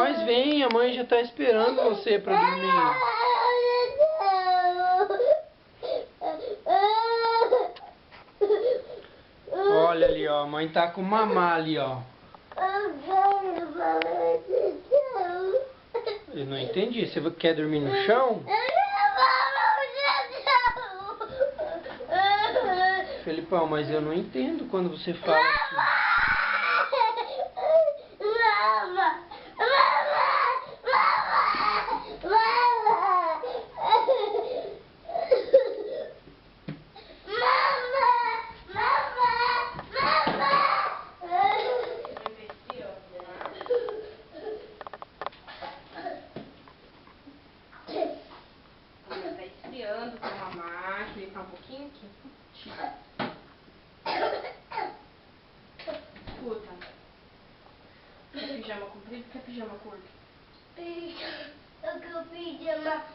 Mas vem, a mãe já tá esperando você pra dormir. Olha ali, ó, a mãe tá com mamá ali, ó. Eu não entendi, você quer dormir no chão? Felipão, mas eu não entendo quando você fala assim. Tá esfriando pra mamar, que ele tá um pouquinho aqui. Escuta. Quer pijama comprido? Quer pijama curto? Eu quero pijama curto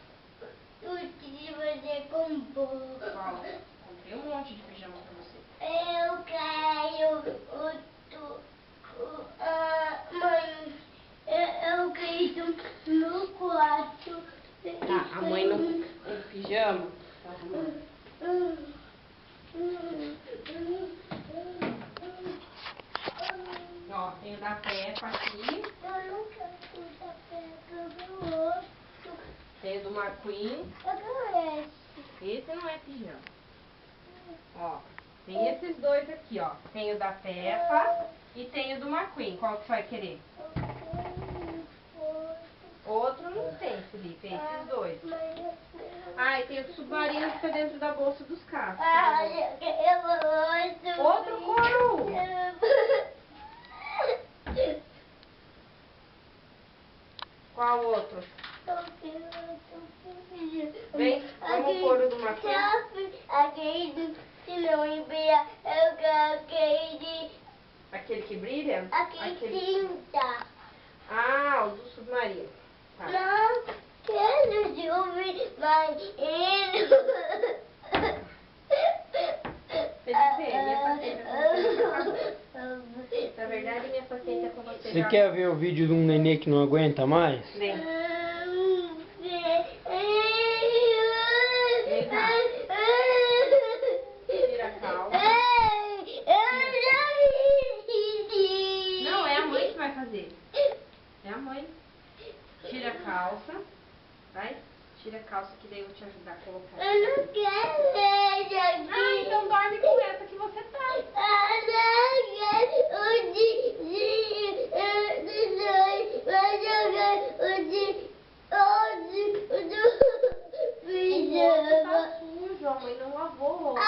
você comprou. Qual? Comprei um monte de pijama pra você. Eu quero mãe, eu quero no quarto. Tá, a mãe não tem pijama? Tá arrumando. Ó, tem o da Peppa aqui. Eu não quero o da Peppa, eu quero outro. Tem o do McQueen. Eu quero esse. Esse não é pijama. Ó, tem esses dois aqui, ó. Tem o da Peppa e tem o do McQueen. Qual que você vai querer? Outro não tem, Felipe. Esses dois. Ah, e tem o submarino que tá dentro da bolsa dos carros. Outro couro! Qual outro? Vem, vamos o couro do McQueen. Aquele que não envia, eu quero aquele. Aquele que brilha? Aquele cinta. Ah, o do submarino. Tá. Não quero submarino. Felipe, minha paciência com você acabou. Na verdade, minha paciência com você Você já... quer ver o vídeo de um nenê que não aguenta mais? Vem. Tira a calça. Não, é a mãe que vai fazer. É a mãe. Tira a calça. Vai. Tira a calça que daí eu vou te ajudar a colocar. Eu não quero esse aqui. Ah, então dorme com essa que você tá. Tá sujo, a mãe não lavou roupa.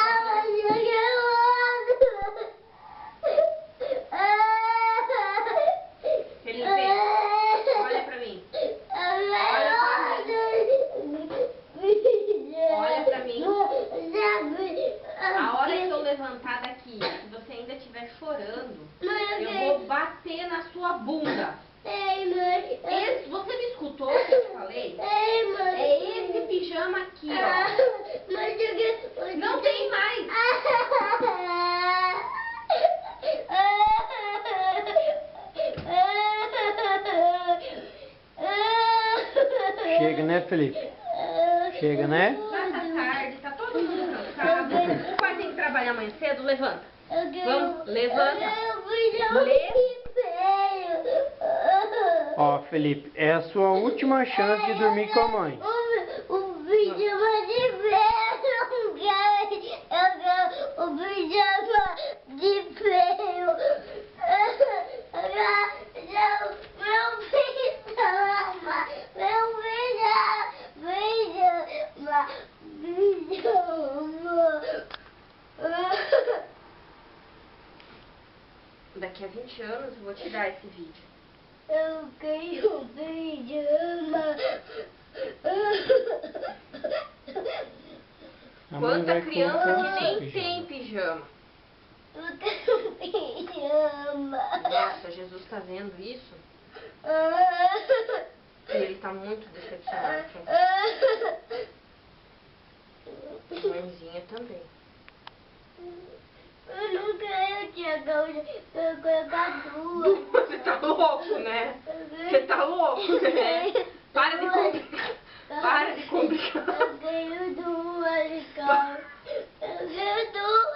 Felipe, olha pra mim. Olha pra mim. A hora que eu levantar daqui, se você ainda estiver chorando, eu vou bater na sua bunda. Você me escutou o que eu te falei? É esse pijama aqui, ó. Não tem mais. Chega, né, Felipe? Chega, né? Já tá tarde, tá todo mundo cansado. O pai tem que trabalhar amanhã cedo, levanta. Vamos, levanta. Ó, Felipe, é a sua última chance de dormir com a mãe. O pijama de ferro, eu quero o pijama de ferro. Daqui a 20 anos eu vou te dar esse vídeo. Eu quero pijama. A mãe Quanta vai criança colocar que o seu nem tem pijama. Eu quero pijama. Nossa, Jesus tá vendo isso? E ele tá muito decepcionado com você. Mãezinha também. Eu não quero tirar calça, eu quero colocar duas. Você tá louco, né? Eu Você tá louco? Para de complicar. Para de complicar. Eu ganho duas calças. Eu ganho duas.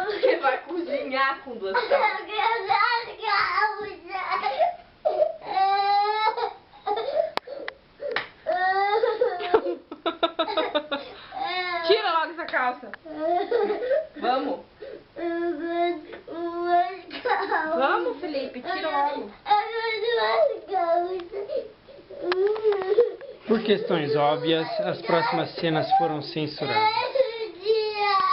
Você vai cozinhar com duas calças. Eu ganho duas calças. Tira logo essa calça. Vamos. Eu ganho duas calças. Vamos, Felipe, tira logo. Eu ganho duas calças. Por questões óbvias, as próximas cenas foram censuradas.